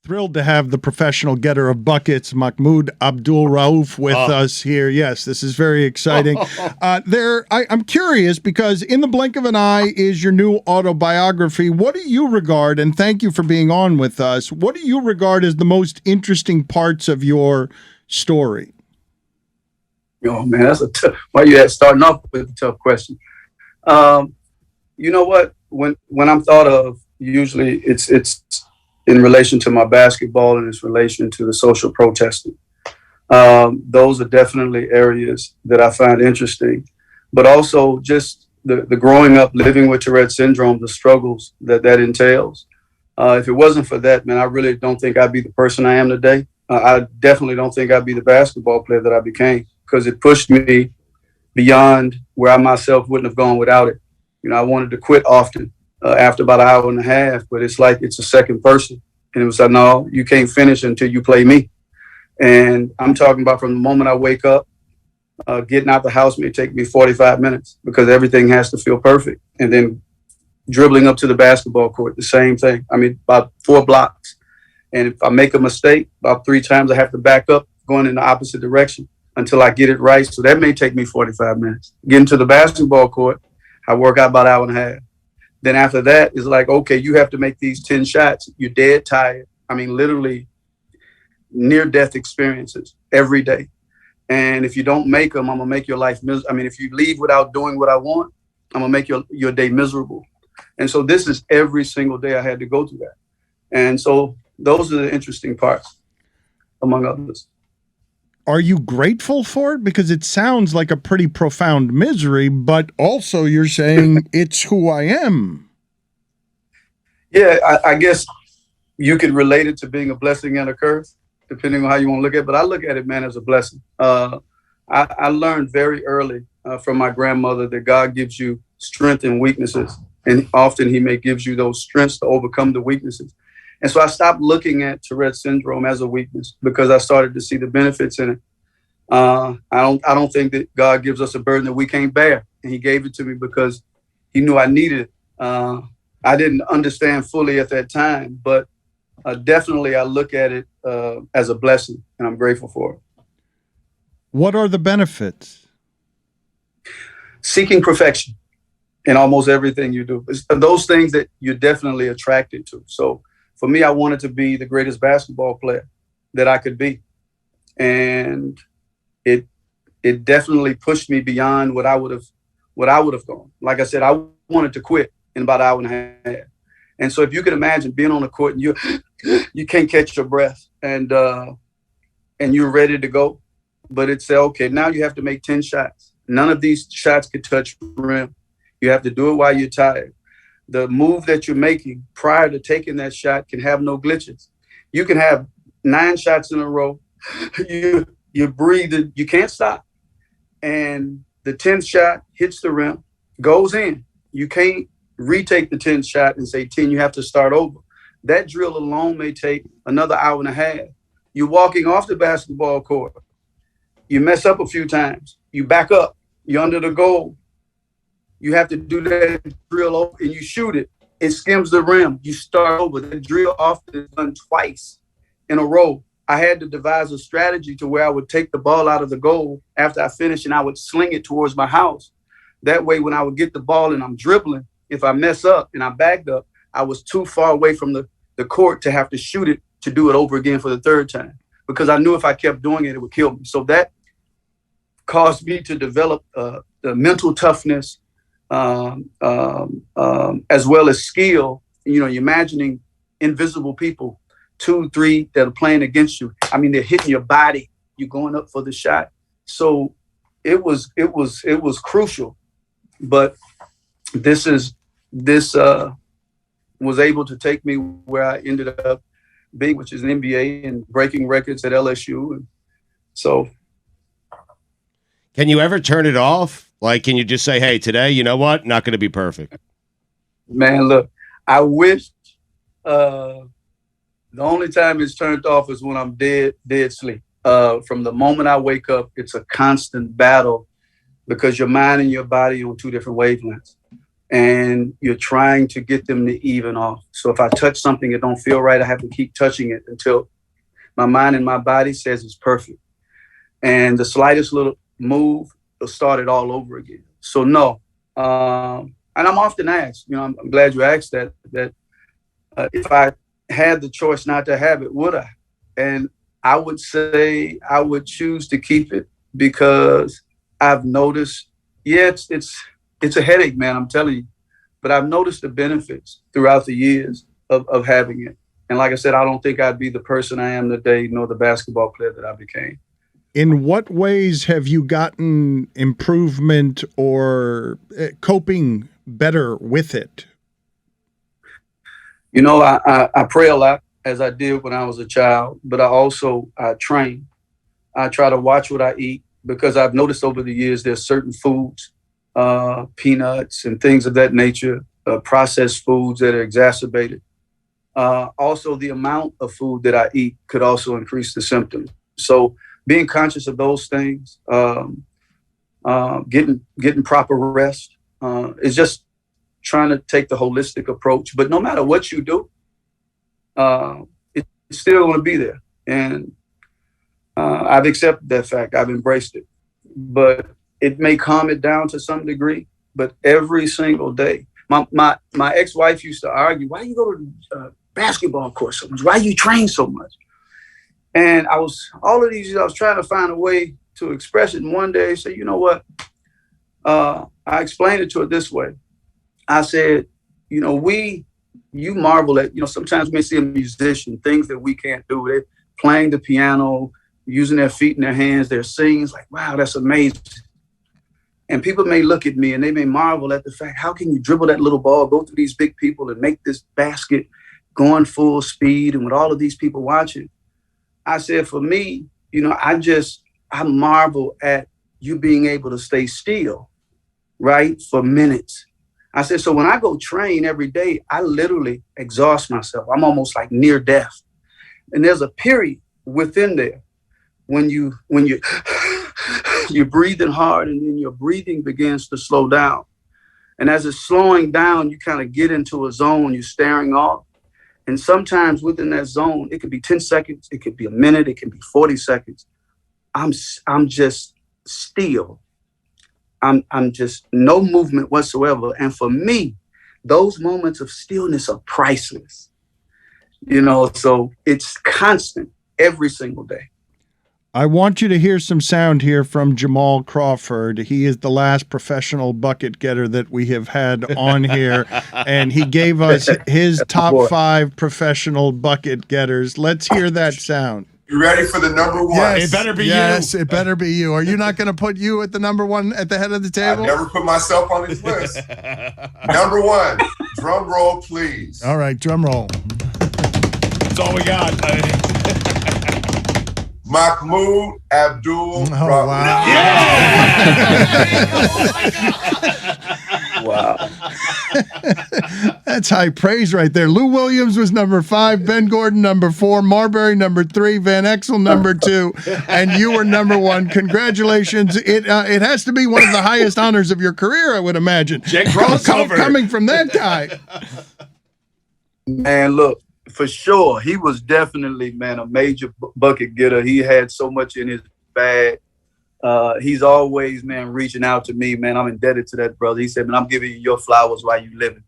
Thrilled to have the professional getter of buckets, Mahmoud Abdul-Rauf, with us here. Yes, this is very exciting. I'm curious because In the Blink of an Eye is your new autobiography. What do you regard, and thank you for being on with us, what do you regard as the most interesting parts of your story? Oh, man, that's a tough, why you starting off with a tough question. You know what? When I'm thought of, usually it's in relation to my basketball and its relation to the social protesting. Those are definitely areas that I find interesting, but also just the growing up, living with Tourette Syndrome, the struggles that entails. If it wasn't for that, man, I really don't think I'd be the person I am today. I definitely don't think I'd be the basketball player that I became, because it pushed me beyond where I myself wouldn't have gone without it. You know, I wanted to quit often after about an hour and a half, but it's like it's a second person. And it was like, no, you can't finish until you play me. And I'm talking about from the moment I wake up, getting out the house may take me 45 minutes because everything has to feel perfect. And then dribbling up to the basketball court, the same thing. I mean, about 4 blocks. And if I make a mistake, about 3 times I have to back up going in the opposite direction until I get it right. So that may take me 45 minutes. Getting to the basketball court, I work out about an hour and a half. Then after that, it's like, okay, you have to make these 10 shots. You're dead tired. I mean, literally near-death experiences every day. And if you don't make them, I'm going to make your life miserable. I mean, if you leave without doing what I want, I'm going to make your day miserable. And so this is every single day I had to go through that. And so those are the interesting parts, among others. Are you grateful for it? Because it sounds like a pretty profound misery, but also you're saying it's who I am. Yeah, I guess you could relate it to being a blessing and a curse, depending on how you want to look at it. But I look at it, man, as a blessing. I learned very early from my grandmother that God gives you strength and weaknesses. And often he may give you those strengths to overcome the weaknesses. And so I stopped looking at Tourette Syndrome as a weakness because I started to see the benefits in it. I don't think that God gives us a burden that we can't bear. And he gave it to me because he knew I needed it. I didn't understand fully at that time, but definitely I look at it as a blessing, and I'm grateful for it. What are the benefits? Seeking perfection in almost everything you do. It's those things that you're definitely attracted to. So for me, I wanted to be the greatest basketball player that I could be. And it definitely pushed me beyond what I would have gone. Like I said, I wanted to quit in about an hour and a half. And so if you can imagine being on the court and you can't catch your breath and you're ready to go, but it said, okay, now you have to make 10 shots. None of these shots could touch rim. You have to do it while you're tired. The move that you're making prior to taking that shot can have no glitches. You can have 9 shots in a row. You breathe, you can't stop. And the 10th shot hits the rim, goes in. You can't retake the 10th shot and say 10, you have to start over. That drill alone may take another hour and a half. You're walking off the basketball court. You mess up a few times. You back up. You're under the goal. You have to do that drill over and you shoot it. It skims the rim. You start over. The drill often is done twice in a row. I had to devise a strategy to where I would take the ball out of the goal after I finished and I would sling it towards my house. That way, when I would get the ball and I'm dribbling, if I mess up and I backed up, I was too far away from the court to have to shoot it to do it over again for the 3rd time, because I knew if I kept doing it, it would kill me. So that caused me to develop the mental toughness as well as skill. You know, you're imagining invisible people, 2, 3 that are playing against you. I mean, they're hitting your body. You're going up for the shot. So it was crucial. But this was able to take me where I ended up being, which is an NBA and breaking records at LSU. And so, can you ever turn it off? Like, can you just say, "Hey, today, you know what? Not going to be perfect." Man, look, I wish. The only time it's turned off is when I'm dead sleep. From the moment I wake up, it's a constant battle because your mind and your body are on 2 different wavelengths. and you're trying to get them to even off. So if I touch something that don't feel right, I have to keep touching it until my mind and my body says it's perfect. And the slightest little move will start it all over again. So no, and I'm often asked, I'm glad you asked that if I had the choice not to have it, would I? And I would say I would choose to keep it because I've noticed, it's a headache, man, I'm telling you. But I've noticed the benefits throughout the years of having it. And like I said, I don't think I'd be the person I am today, nor the basketball player that I became. In what ways have you gotten improvement or coping better with it? I pray a lot, as I did when I was a child, but I train. I try to watch what I eat because I've noticed over the years there's certain foods, peanuts and things of that nature, processed foods that are exacerbated. Also, the amount of food that I eat could also increase the symptoms. So being conscious of those things, getting proper rest, is just trying to take the holistic approach. But no matter what you do, it's still going to be there. And I've accepted that fact. I've embraced it. But it may calm it down to some degree. But every single day, my ex-wife used to argue, why you go to the basketball court so much? Why you train so much? And all of these years, I was trying to find a way to express it. And one day I said, you know what? I explained it to her this way. I said, you marvel at, sometimes we may see a musician, things that we can't do. They're playing the piano, using their feet and their hands, they're singing. It's like, wow, that's amazing. And people may look at me and they may marvel at the fact, how can you dribble that little ball, go through these big people and make this basket going full speed and with all of these people watching? I said, for me, I marvel at you being able to stay still, right, for minutes. I said, so when I go train every day, I literally exhaust myself. I'm almost like near death. And there's a period within there when you're breathing hard and then your breathing begins to slow down. And as it's slowing down, you kind of get into a zone, you're staring off. And sometimes within that zone, it could be 10 seconds, it could be a minute, it can be 40 seconds. I'm just still. I'm just no movement whatsoever. And for me, those moments of stillness are priceless. So it's constant every single day. I want you to hear some sound here from Jamal Crawford. He is the last professional bucket getter that we have had on here, and he gave us his top 5 professional bucket getters. Let's hear that sound. You ready for the number one? Yes, it better be you. Yes, it better be you. Are you not going to put you at the number one at the head of the table? I never put myself on this list. Number one, drum roll, please. All right, drum roll. That's all we got. Mahmoud Abdul-Rauf. Oh, wow. Yeah. Wow. That's high praise right there. Lou Williams was number 5, Ben Gordon number 4, Marbury number 3, Van Exel number 2, and you were number 1. Congratulations. It has to be one of the highest honors of your career, I would imagine. Coming from that guy. Man, look. For sure, he was definitely, man, a major bucket getter. He had so much in his bag. He's always, man, reaching out to me, man. I'm indebted to that brother. He said, man, I'm giving you your flowers while you living.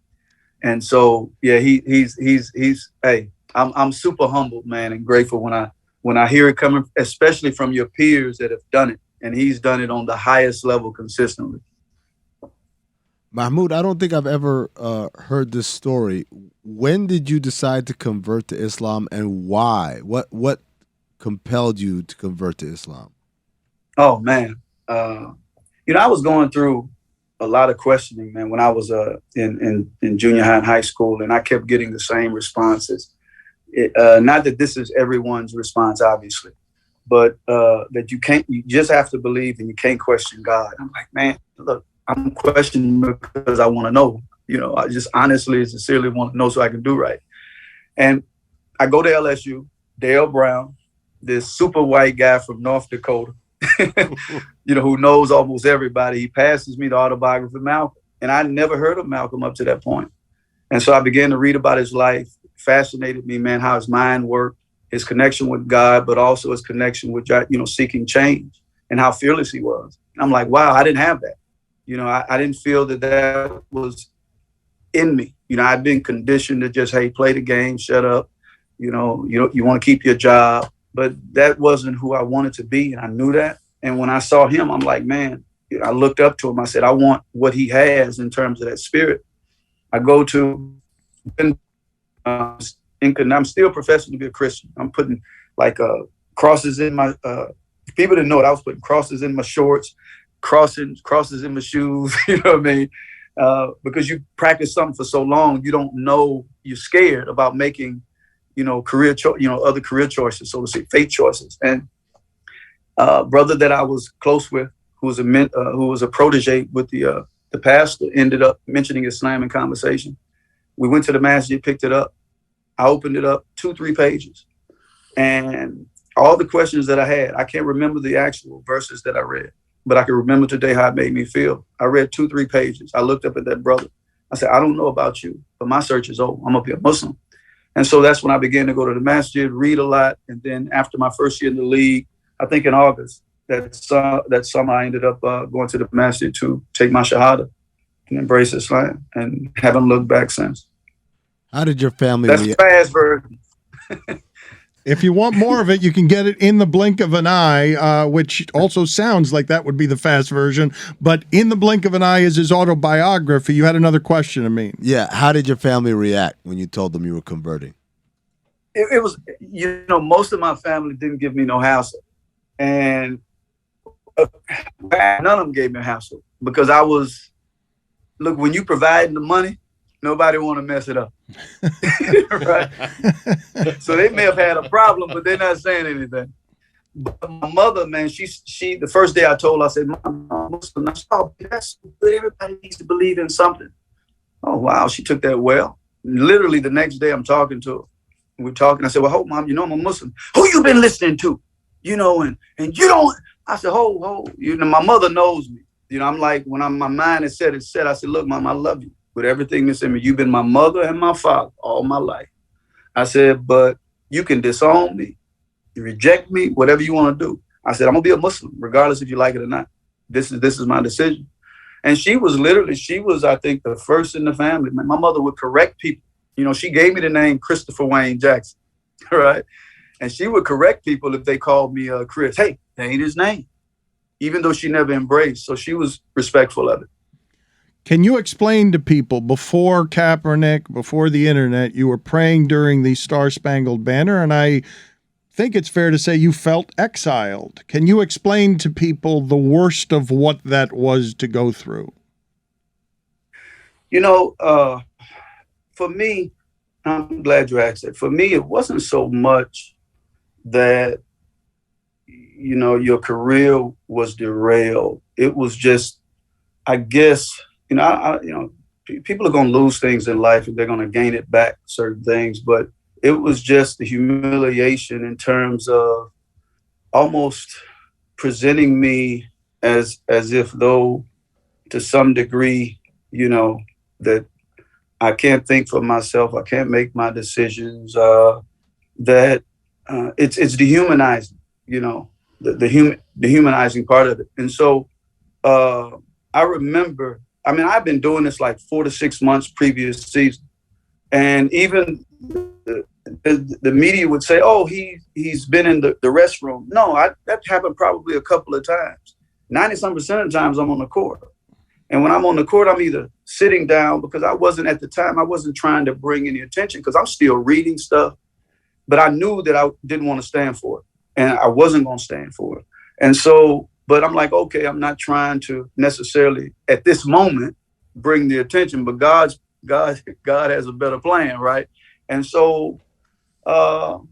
And so, yeah, hey, I'm super humbled, man, and grateful when I hear it coming, especially from your peers that have done it. And he's done it on the highest level consistently. Mahmoud, I don't think I've ever heard this story. When did you decide to convert to Islam, and why? What compelled you to convert to Islam? Oh, man. I was going through a lot of questioning, man, when I was in junior high and high school, and I kept getting the same responses. Not that this is everyone's response, obviously, but that you just have to believe and you can't question God. I'm like, man, look, I'm questioning because I want to know. I just honestly and sincerely want to know so I can do right. And I go to LSU, Dale Brown, this super white guy from North Dakota, who knows almost everybody. He passes me the autobiography of Malcolm. And I never heard of Malcolm up to that point. And so I began to read about his life. Fascinated me, man, how his mind worked, his connection with God, but also his connection with, seeking change, and how fearless he was. And I'm like, wow, I didn't have that. I didn't feel that was in me. I'd been conditioned to just, hey, play the game, shut up. You want to keep your job. But that wasn't who I wanted to be. And I knew that. And when I saw him, I'm like, man, I looked up to him. I said, I want what he has in terms of that spirit. I go to, I'm still professing to be a Christian. I'm putting crosses in my, people didn't know it. I was putting crosses in my shorts, crosses in my shoes, you know what I mean? Because you practice something for so long, you don't know, you're scared about making, other career choices, so to say, faith choices. And brother that I was close with, who was a protege with the pastor, ended up mentioning Islam in conversation. We went to the masjid, picked it up. I opened it up, 2-3 pages. And all the questions that I had, I can't remember the actual verses that I read, but I can remember today how it made me feel. I read 2-3 pages. I looked up at that brother. I said, I don't know about you, but my search is over. I'm going to be a Muslim. And so that's when I began to go to the masjid, read a lot. And then after my first year in the league, I think in August, that summer, I ended up going to the masjid to take my shahada and embrace Islam, and haven't looked back since. How did your family That's the fast version. If you want more of it, you can get it in the blink of an eye, which also sounds like that would be the fast version. But in the blink of an eye is his autobiography. You had another question, I mean. Yeah. How did your family react when you told them you were converting? It was, most of my family didn't give me no hassle. And none of them gave me a hassle because look, when you provide the money, nobody want to mess it up. Right? So they may have had a problem, but they're not saying anything. But my mother, man, she the first day I told her, I said, Mom, I'm Muslim. That's good. Everybody needs to believe in something. Oh, wow. She took that well. Literally the next day I'm talking to her. We're talking. I said, well, hold, Mom, I'm a Muslim. Who you been listening to? And you don't. I said, hold. My mother knows me. I'm like, when my mind is set, it's set. I said, look, Mom, I love you with everything that's in me. You've been my mother and my father all my life. I said, but you can disown me, you reject me, whatever you want to do. I said, I'm gonna be a Muslim, regardless if you like it or not. This is my decision. And she was, I think, the first in the family. My mother would correct people. She gave me the name Christopher Wayne Jackson, right? And she would correct people if they called me Chris. Hey, that ain't his name, even though she never embraced. So she was respectful of it. Can you explain to people, before Kaepernick, before the internet, you were praying during the Star-Spangled Banner, and I think it's fair to say you felt exiled. Can you explain to people the worst of what that was to go through? For me, I'm glad you asked that. For me, it wasn't so much that, your career was derailed. It was just, I guess, people are going to lose things in life and they're going to gain it back, certain things. But it was just the humiliation in terms of almost presenting me as if though, to some degree, that I can't think for myself. I can't make my decisions. That it's dehumanizing, the dehumanizing part of it. And so I remember, I've been doing this like 4 to 6 months previous season. And even the media would say, oh, he's been in the restroom. No, that happened probably a couple of times. 90-some% of the times I'm on the court. And when I'm on the court, I'm either sitting down because I wasn't trying to bring any attention because I'm still reading stuff. But I knew that I didn't want to stand for it. And I wasn't going to stand for it. And so, but I'm like, okay, I'm not trying to necessarily at this moment bring the attention, but God has a better plan, right? And so Todd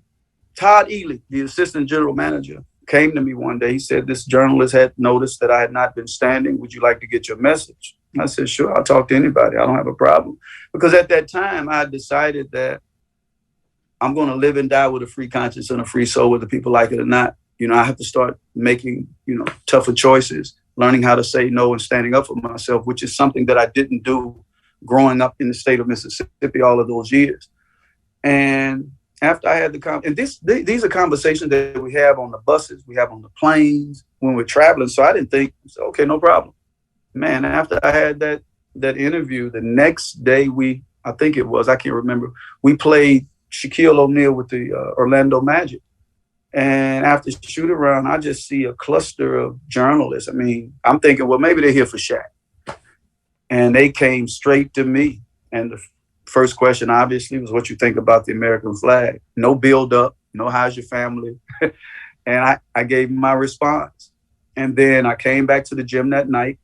Ely, the assistant general manager, came to me one day. He said, this journalist had noticed that I had not been standing. Would you like to get your message? And I said, sure, I'll talk to anybody. I don't have a problem. Because at that time, I decided that I'm going to live and die with a free conscience and a free soul, whether people like it or not. I have to start making, tougher choices learning how to say no and standing up for myself, which is something that I didn't do growing up in the state of Mississippi all of those years. And after I had and these are conversations that we have on the buses, we have on the planes when we're traveling. So I didn't think, okay, no problem. Man, after I had that interview, the next day I can't remember, we played Shaquille O'Neal with the Orlando Magic. And after shoot around, I just see a cluster of journalists. I mean, I'm thinking, well, maybe they're here for Shaq. And they came straight to me. And the first question, obviously, was what you think about the American flag. No build up, no how's your family? And I gave my response. And then I came back to the gym that night.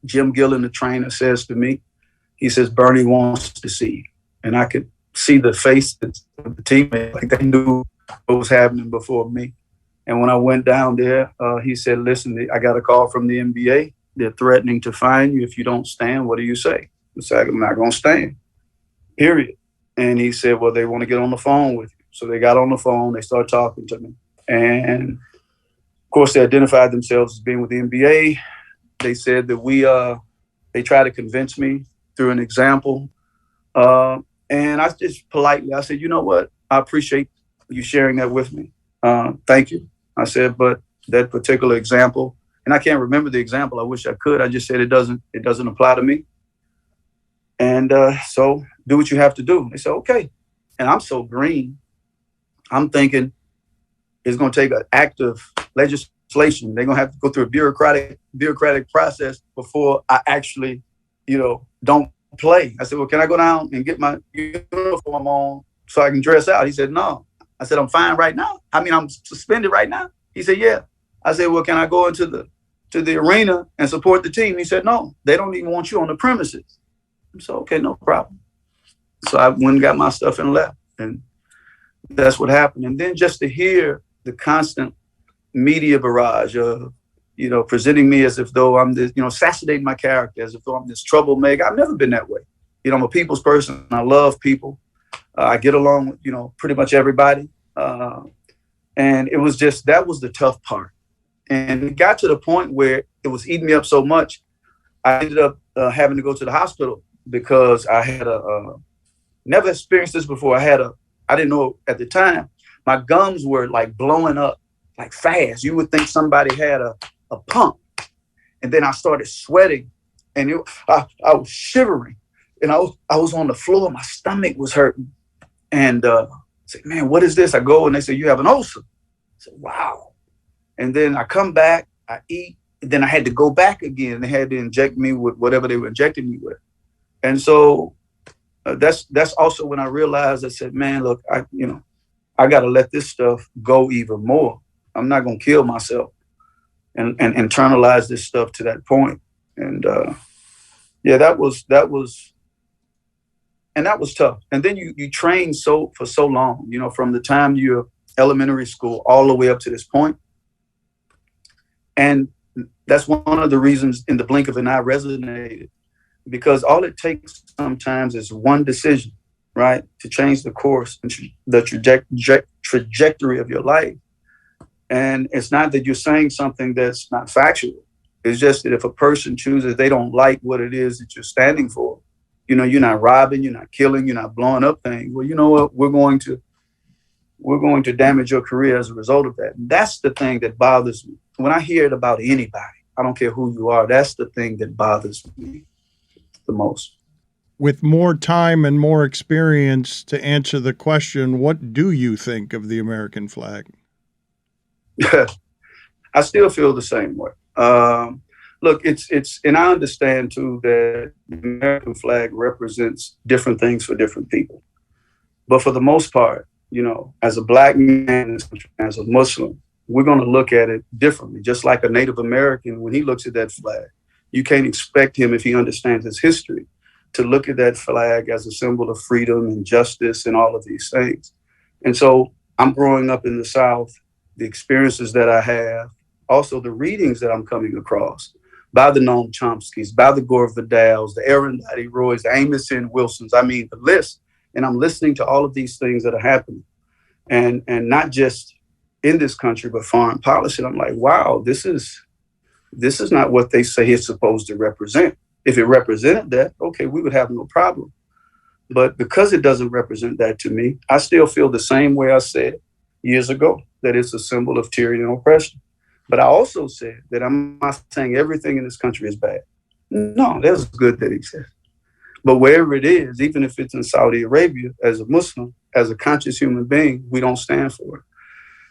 Jim Gillen, the trainer, says to me, he says, Bernie wants to see you. And I could see the face of the teammates, like they knew what was happening before me. And when I went down there, he said, listen, I got a call from the NBA. They're threatening to fine you if you don't stand. What do you say? I said, I'm not going to stand, period. And he said, well, they want to get on the phone with you. So they got on the phone. They started talking to me. And, of course, they identified themselves as being with the NBA. They said that they tried to convince me through an example. And I just politely, I said, you know what? I appreciate you sharing that with me. Thank you. I said, but that particular example, and I can't remember the example. I wish I could. I just said it doesn't apply to me. And so do what you have to do. They said, okay. And I'm so green. I'm thinking it's going to take an act of legislation. They're going to have to go through a bureaucratic process before I actually, don't play. I said, well, can I go down and get my uniform on so I can dress out? He said, no. I said, I'm fine right now. I mean, I'm suspended right now. He said, yeah. I said, well, can I go into the arena and support the team? He said, no, they don't even want you on the premises. So, okay, no problem. So I went and got my stuff and left. And that's what happened. And then just to hear the constant media barrage of, presenting me as if though I'm this, assassinating my character, as if though I'm this troublemaker. I've never been that way. I'm a people's person. I love people. I get along with, pretty much everybody. And it was that was the tough part. And it got to the point where it was eating me up so much, I ended up having to go to the hospital because I had never experienced this before. I didn't know at the time, my gums were like blowing up like fast. You would think somebody had a pump. And then I started sweating and I was shivering and I was on the floor. My stomach was hurting. And I said, man, what is this? I go and they say, you have an ulcer. I said, wow. And then I come back, I eat, and then I had to go back again. They had to inject me with whatever they were injecting me with. And so that's also when I realized, I said, man, look, I got to let this stuff go even more. I'm not going to kill myself and internalize this stuff to that point. And that was tough. And then you train for so long, from the time you're elementary school all the way up to this point. And that's one of the reasons in the blink of an eye resonated, because all it takes sometimes is one decision, right, to change the course and the trajectory of your life. And it's not that you're saying something that's not factual. It's just that if a person chooses, they don't like what it is that you're standing for. You're not robbing, you're not killing, you're not blowing up things. Well, you know what? We're going to damage your career as a result of that. And that's the thing that bothers me. When I hear it about anybody, I don't care who you are, that's the thing that bothers me the most. With more time and more experience to answer the question, what do you think of the American flag? I still feel the same way. Look, and I understand too that the American flag represents different things for different people. But for the most part, as a Black man, as a Muslim, we're going to look at it differently. Just like a Native American, when he looks at that flag, you can't expect him, if he understands his history, to look at that flag as a symbol of freedom and justice and all of these things. And so I'm growing up in the South, the experiences that I have, also the readings that I'm coming across by the Noam Chomskys, by the Gore Vidals, the Arundhati Roys, the Amos N. Wilsons, the list. And I'm listening to all of these things that are happening. And not just in this country, but foreign policy. And I'm like, wow, this is this is not what they say it's supposed to represent. If it represented that, okay, we would have no problem. But because it doesn't represent that to me, I still feel the same way I said years ago, that it's a symbol of tyranny and oppression. But I also said that I'm not saying everything in this country is bad. No, there's good that exists. But wherever it is, even if it's in Saudi Arabia, as a Muslim, as a conscious human being, we don't stand for it.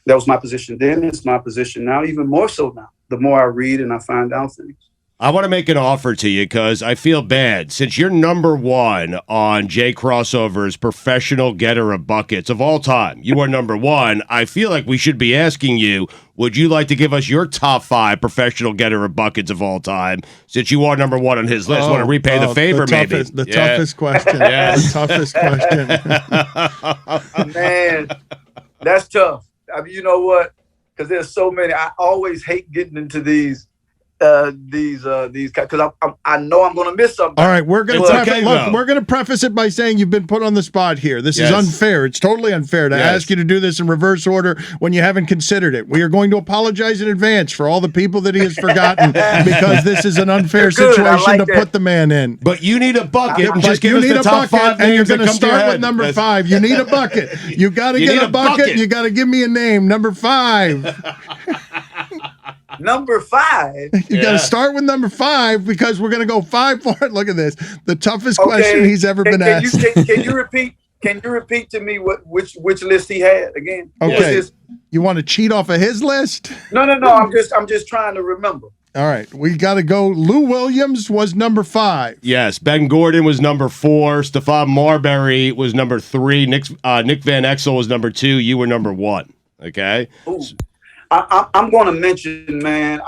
That was my position then. It's my position now, even more so now. The more I read and I find out things. I want to make an offer to you because I feel bad. Since you're number one on Jay Crossover's professional getter of buckets of all time, you are number one. I feel like we should be asking you, would you like to give us your top 5 professional getter of buckets of all time? Since you are number one on his list, want to repay the favor, maybe? The toughest question. The toughest question. Man, that's tough. I mean, you know what? Because there's so many. I always hate getting into these because I know I'm going to miss something. All right, we're going to preface it by saying you've been put on the spot here. This is unfair. It's totally unfair to ask you to do this in reverse order when you haven't considered it. We are going to apologize in advance for all the people that he has forgotten because this is an unfair situation to put the man in. But you need a bucket. But you need a bucket, and you're going to start with number 5. You need a bucket. You got to get a bucket. You got to give me a name. Number 5. Number 5. You got to start with number 5 because we're going to go 5 for it. Look at this. The toughest question he's ever been asked. Can you repeat to me which list he had again? Okay. You want to cheat off of his list? No. I'm just trying to remember. All right. We got to go. Lou Williams was number 5. Yes. Ben Gordon was number 4. Stephon Marbury was number 3. Nick Van Exel was number 2. You were number 1. Okay. Ooh. I'm going to mention Dame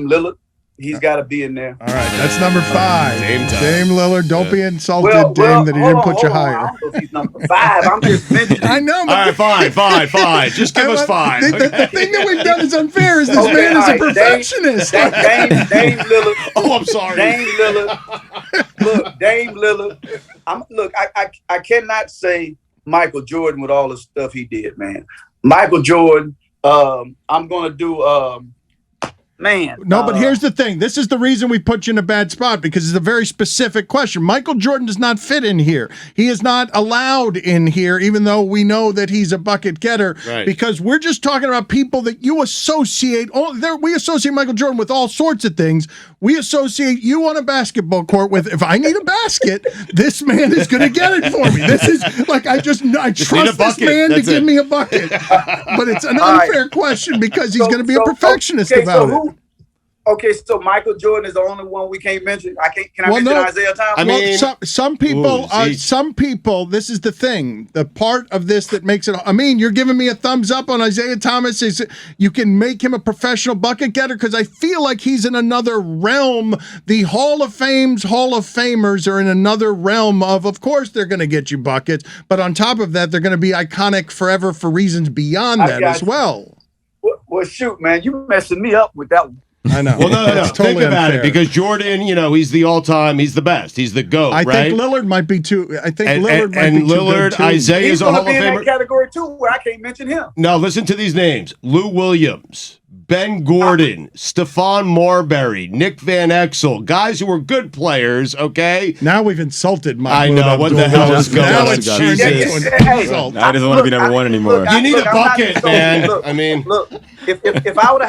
Lillard. He's got to be in there. All right, that's number 5. Dame Lillard. Don't be insulted, Dame, that he didn't put you higher. I don't know if he's number 5. I'm just mentioning. I know. But all right, fine. Just give us 5. The thing that we've done is unfair. Is this man is a perfectionist? Dame Lillard. Oh, I'm sorry. Dame Lillard. Look, Dame Lillard. I cannot say Michael Jordan with all the stuff he did, man. Michael Jordan. I'm going to do, but here's the thing. This is the reason we put you in a bad spot because it's a very specific question. Michael Jordan does not fit in here. He is not allowed in here, even though we know that he's a bucket getter, because we're just talking about people that you associate. We associate Michael Jordan with all sorts of things. We associate you on a basketball court with, if I need a basket, this man is going to get it for me. This is like, I trust this man to give me a bucket. But it's an unfair question because he's going to be a perfectionist about it. Okay, so Michael Jordan is the only one we can't mention. Can I mention Isaiah Thomas? Some people, this is the thing. The part of this that makes it, you're giving me a thumbs up on Isaiah Thomas is you can make him a professional bucket getter because I feel like he's in another realm. The Hall of Famers are in another realm of course, they're going to get you buckets, but on top of that, they're going to be iconic forever for reasons beyond that as well. Well, shoot, man, you messing me up with that one. I know. Well, no. Totally Think about unfair. it, because Jordan, he's the all-time, he's the best, he's the GOAT, I right? think Lillard might be too. I think Lillard might and be too Lillard, good too. Isaiah's He's a going Hall to of be in Famer. that category too, where I can't mention him. No, listen to these names: Lou Williams, Ben Gordon, Stephon Marbury, Nick Van Exel, guys who were good players. Okay. Now we've insulted Mahmoud I know what the hell is going Now on. it's turned Jesus. into an insult. Now he doesn't want to be number 1 anymore. You need a bucket, man. Look, if I would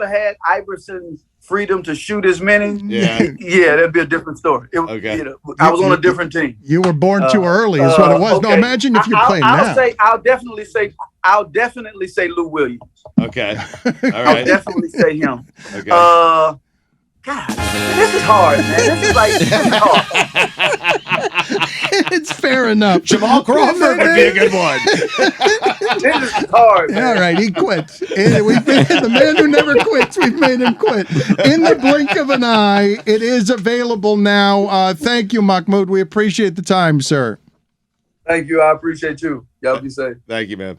have had Iverson's freedom to shoot as many, that'd be a different story. I was on a different team. You were born too early, is what it was. Okay. No, imagine if you're playing now. I'll definitely say Lou Williams. Okay. All right. I'll definitely say him. Okay. God, this is hard, man. This is hard. It's fair enough. Jamal Crawford would be a good one. This is hard, man. All right, he quits. The man who never quits, we've made him quit. In the blink of an eye, it is available now. Thank you, Mahmoud. We appreciate the time, sir. Thank you. I appreciate you. Y'all be safe. Thank you, man.